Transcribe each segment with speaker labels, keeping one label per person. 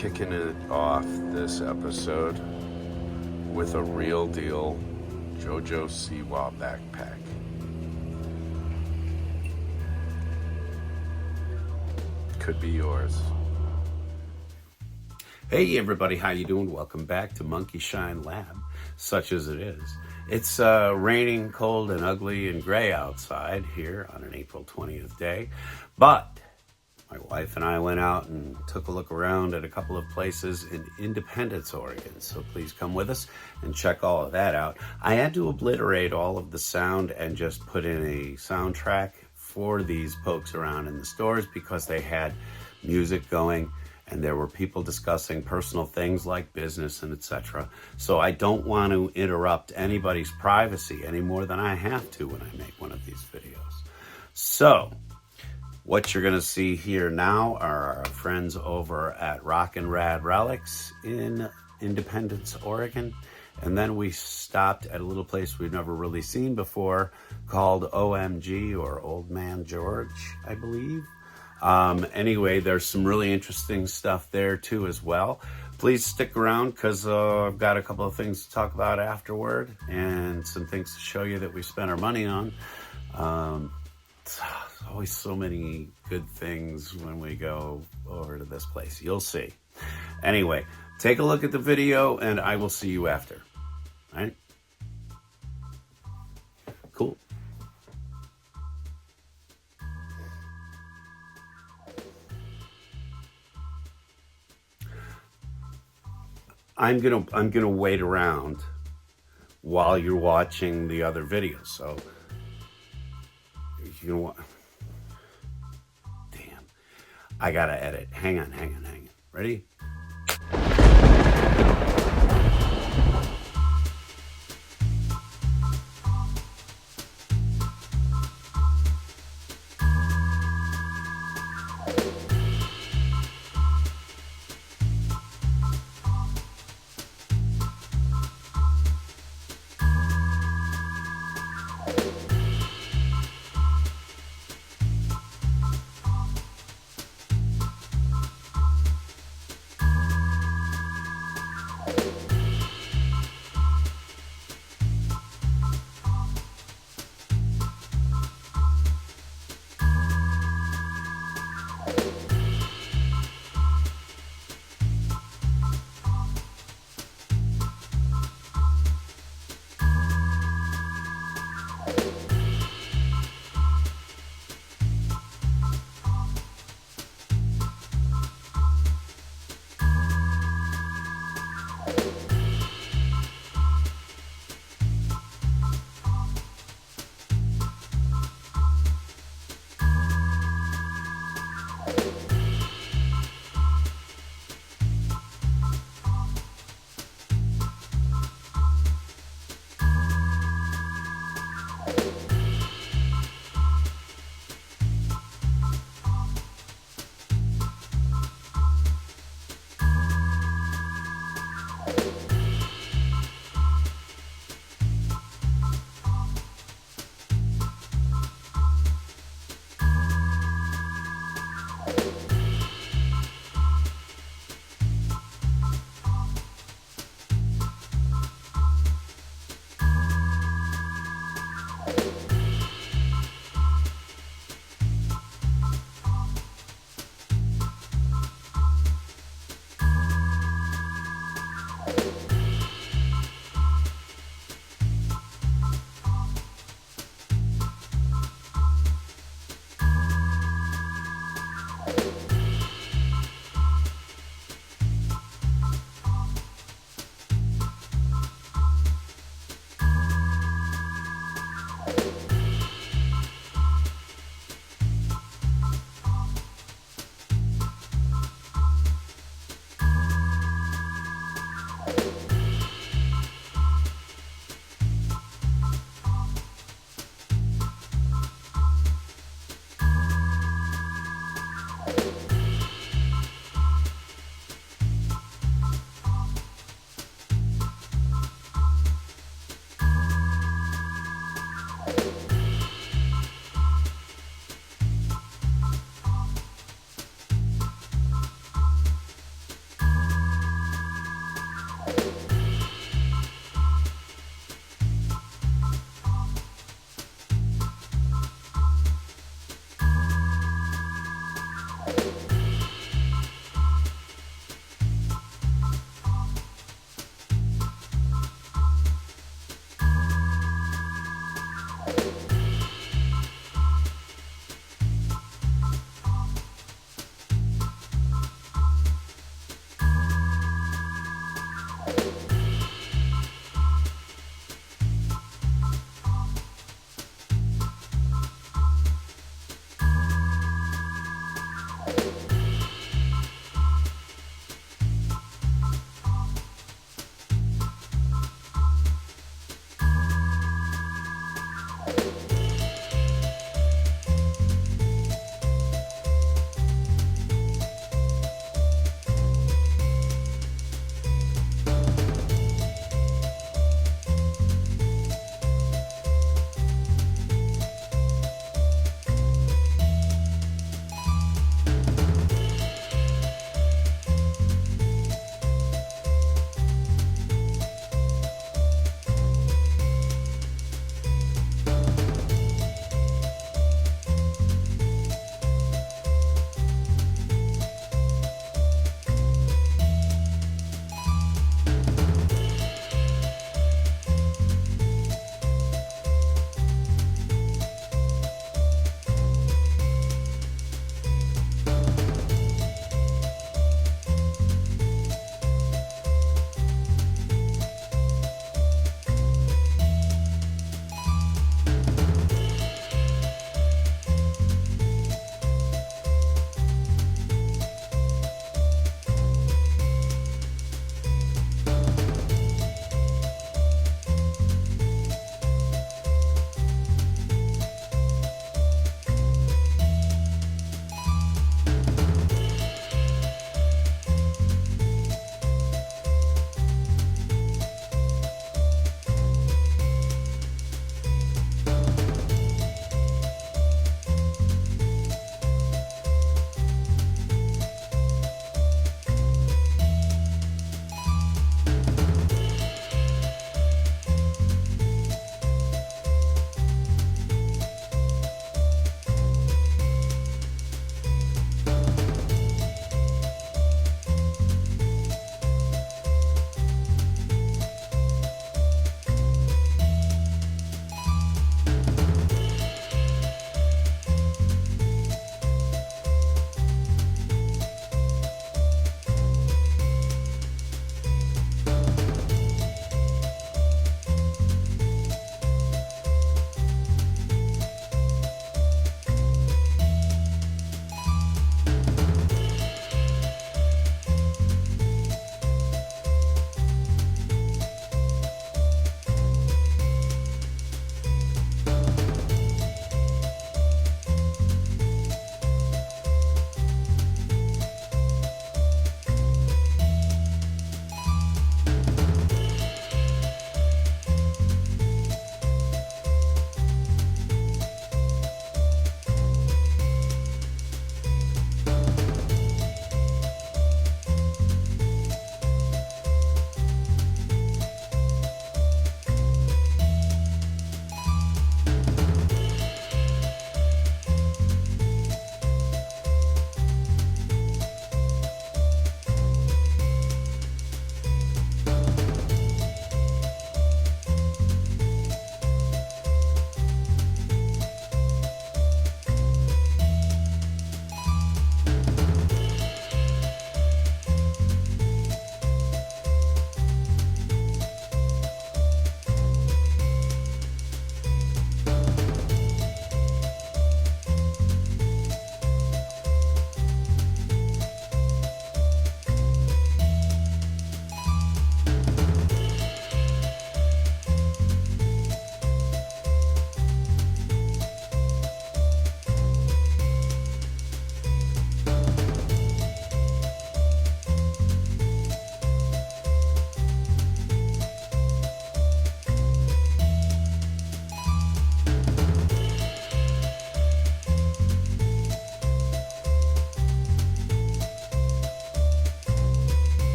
Speaker 1: kicking it off this episode with a real deal JoJo Siwa backpack. Could be yours.
Speaker 2: Hey everybody, how you doing? Welcome back to Monkey Shine Lab, such as it is. It's raining, cold, and ugly and gray outside here on an April 20th day, but my wife and I went out and took a look around at a couple of places in Independence, Oregon, so please come with us and check all of that out. I had to obliterate all of the sound and just put in a soundtrack for these pokes around in the stores because they had music going and there were people discussing personal things like business and etc. So I don't want to interrupt anybody's privacy any more than I have to when I make one of these videos. So what you're going to see here now are our friends over at Rockin Relics in Independence, Oregon. And then we stopped at a little place we've never really seen before called OMG, or Old Man George, I believe. Anyway, there's some really interesting stuff there too as well. Please stick around because I've got a couple of things to talk about afterward and some things to show you that we spent our money on. There's always so many good things when we go over to this place. You'll see. Anyway, take a look at the video and I will see you after. All right? Cool. I'm gonna wait around while you're watching the other videos. So you know what? Damn, I gotta edit. Hang on. Ready?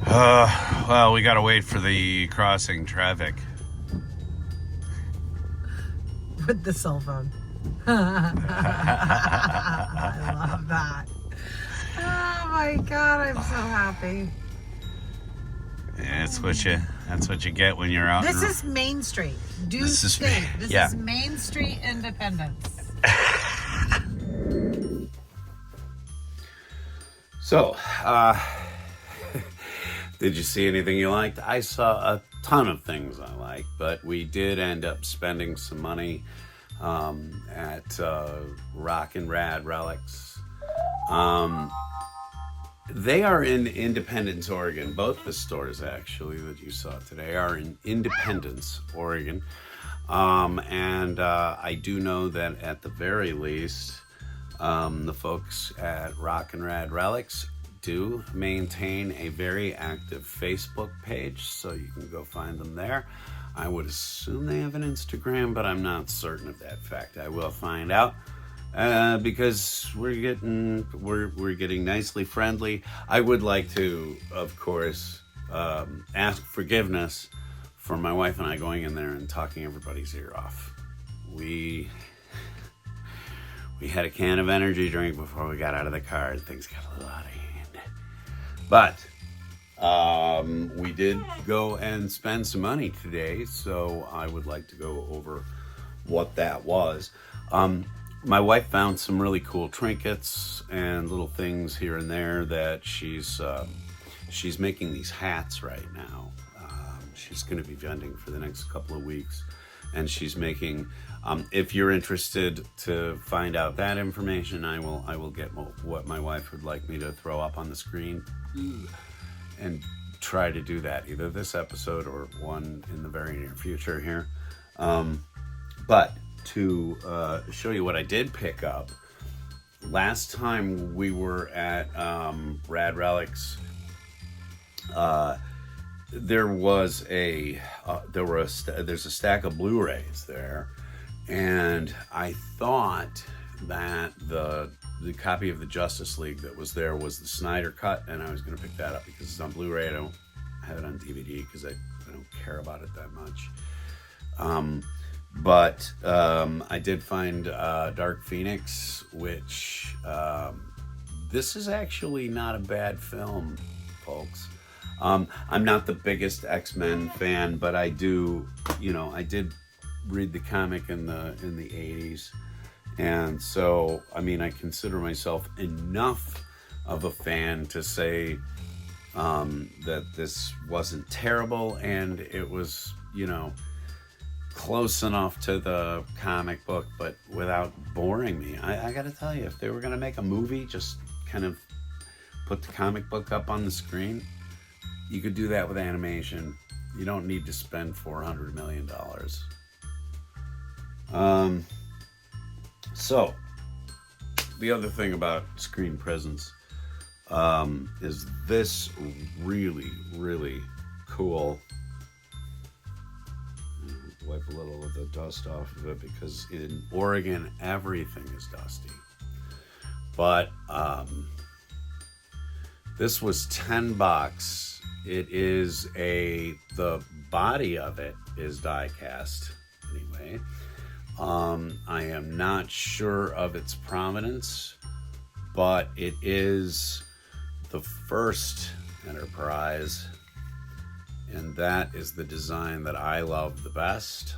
Speaker 2: Well, we gotta wait for the crossing traffic.
Speaker 3: With the cell phone. I love that. Oh my God, I'm so happy.
Speaker 2: That's what you get when you're out.
Speaker 3: This is Main Street. This is Main Street Independence.
Speaker 2: So, did you see anything you liked? I saw a ton of things I liked, but we did end up spending some money at Rockin Relics. They are in Independence, Oregon. Both the stores, actually, that you saw today are in Independence, Oregon. And I do know that at the very least, the folks at Rockin Relics do maintain a very active Facebook page, so you can go find them there. I would assume they have an Instagram, but I'm not certain of that fact. I will find out. Because we're getting nicely friendly. I would like to, of course, ask forgiveness for my wife and I going in there and talking everybody's ear off. We had a can of energy drink before we got out of the car, and things got a little out of hand. But we did go and spend some money today, so I would like to go over what that was. My wife found some really cool trinkets and little things here and there that she's making these hats right now. She's going to be vending for the next couple of weeks, and she's making. If you're interested to find out that information, I will get what my wife would like me to throw up on the screen, and try to do that either this episode or one in the very near future here. But to show you what I did pick up, last time we were at Relics, there's a stack of Blu-rays there, and I thought that the copy of the Justice League that was there was the Snyder cut, and I was going to pick that up because it's on Blu-ray. I don't have it on DVD because I don't care about it that much. But I did find Dark Phoenix, which this is actually not a bad film, folks. I'm not the biggest X-Men fan, but I did read the comic in the 80s, and so I consider myself enough of a fan to say that this wasn't terrible, and it was close enough to the comic book, but without boring me. I gotta tell you, if they were gonna make a movie, just kind of put the comic book up on the screen, you could do that with animation. You don't need to spend $400 million. So the other thing about screen presence is this really, really cool. Wipe a little of the dust off of it because in Oregon everything is dusty. But this was $10. It is the body of it is die cast anyway. I am not sure of its provenance, but it is the first Enterprise, and that is the design that I love the best.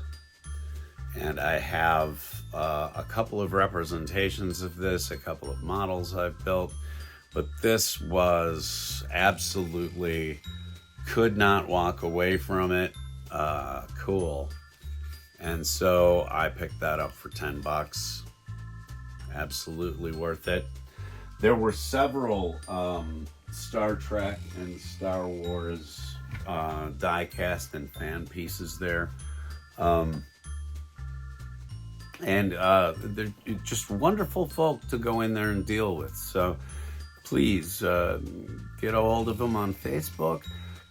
Speaker 2: And I have a couple of representations of this, a couple of models I've built, but this was absolutely, could not walk away from it, cool. And so I picked that up for $10. Absolutely worth it. There were several Star Trek and Star Wars die cast and fan pieces there. And they're just wonderful folk to go in there and deal with. So please get a hold of them on Facebook,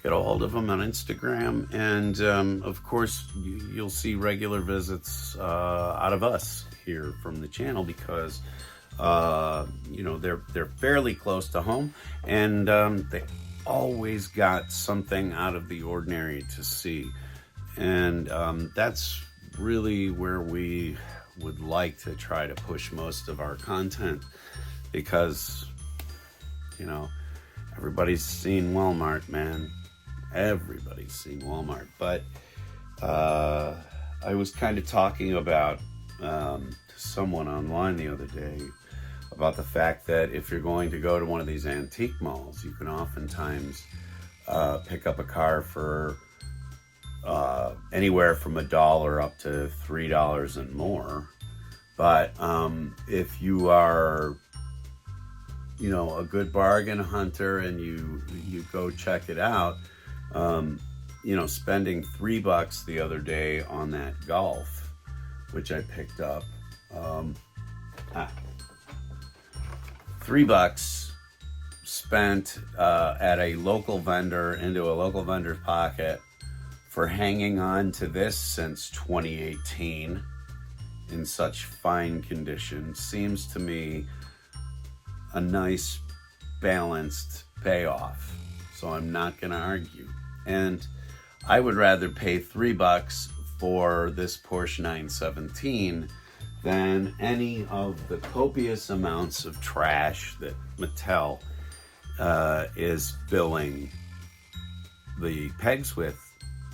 Speaker 2: get a hold of them on Instagram, and of course you'll see regular visits out of us here from the channel because they're fairly close to home, and always got something out of the ordinary to see. And that's really where we would like to try to push most of our content, because, you know, everybody's seen Walmart, man. Everybody's seen Walmart. But I was kind of talking about to someone online the other day about the fact that if you're going to go to one of these antique malls, you can oftentimes pick up a car for anywhere from $1 up to $3 and more. But if you are, you know, a good bargain hunter and you go check it out, you know, spending $3 the other day on that Golf, which I picked up, $3 spent at a local vendor into a local vendor's pocket for hanging on to this since 2018 in such fine condition seems to me a nice balanced payoff. So I'm not going to argue. And I would rather pay $3 for this Porsche 917 than any of the copious amounts of trash that Mattel is billing the pegs with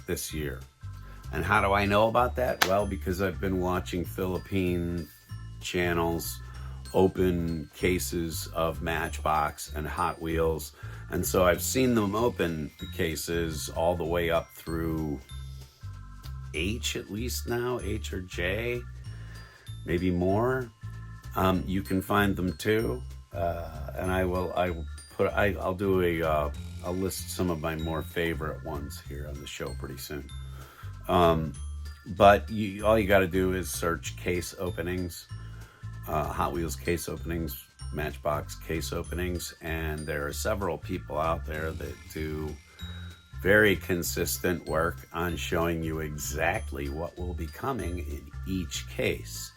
Speaker 2: this year. And how do I know about that? Well, because I've been watching Philippine channels open cases of Matchbox and Hot Wheels, and so I've seen them open the cases all the way up through H, at least now, H or J, maybe more. You can find them too, and I'll do I'll list some of my more favorite ones here on the show pretty soon. But all you got to do is search case openings, Hot Wheels case openings, Matchbox case openings, and there are several people out there that do very consistent work on showing you exactly what will be coming in each case.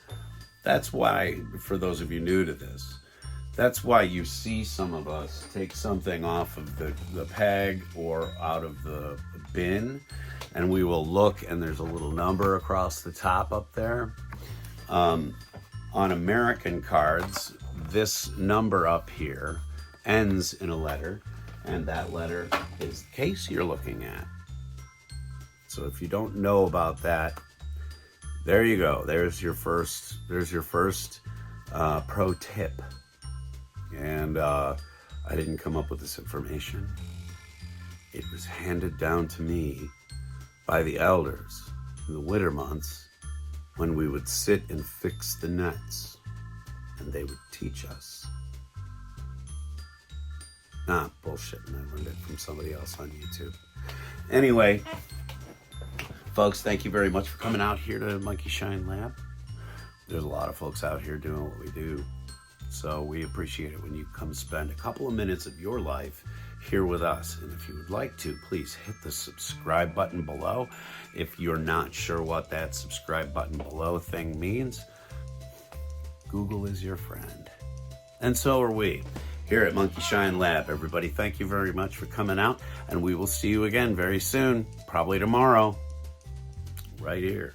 Speaker 2: That's why, for those of you new to this, that's why you see some of us take something off of the peg or out of the bin, and we will look, and there's a little number across the top up there. On American cards, this number up here ends in a letter, and that letter is the case you're looking at. So if you don't know about that, there you go. There's your first pro tip. And I didn't come up with this information. It was handed down to me by the elders in the winter months when we would sit and fix the nets, and they would teach us. Bullshit, and I learned it from somebody else on YouTube. Anyway, folks, thank you very much for coming out here to Monkey Shine Lab. There's a lot of folks out here doing what we do, so we appreciate it when you come spend a couple of minutes of your life here with us. And if you would like to, please hit the subscribe button below. If you're not sure what that subscribe button below thing means, Google is your friend. And so are we here at Monkey Shine Lab. Everybody, thank you very much for coming out, and we will see you again very soon, probably tomorrow, right here.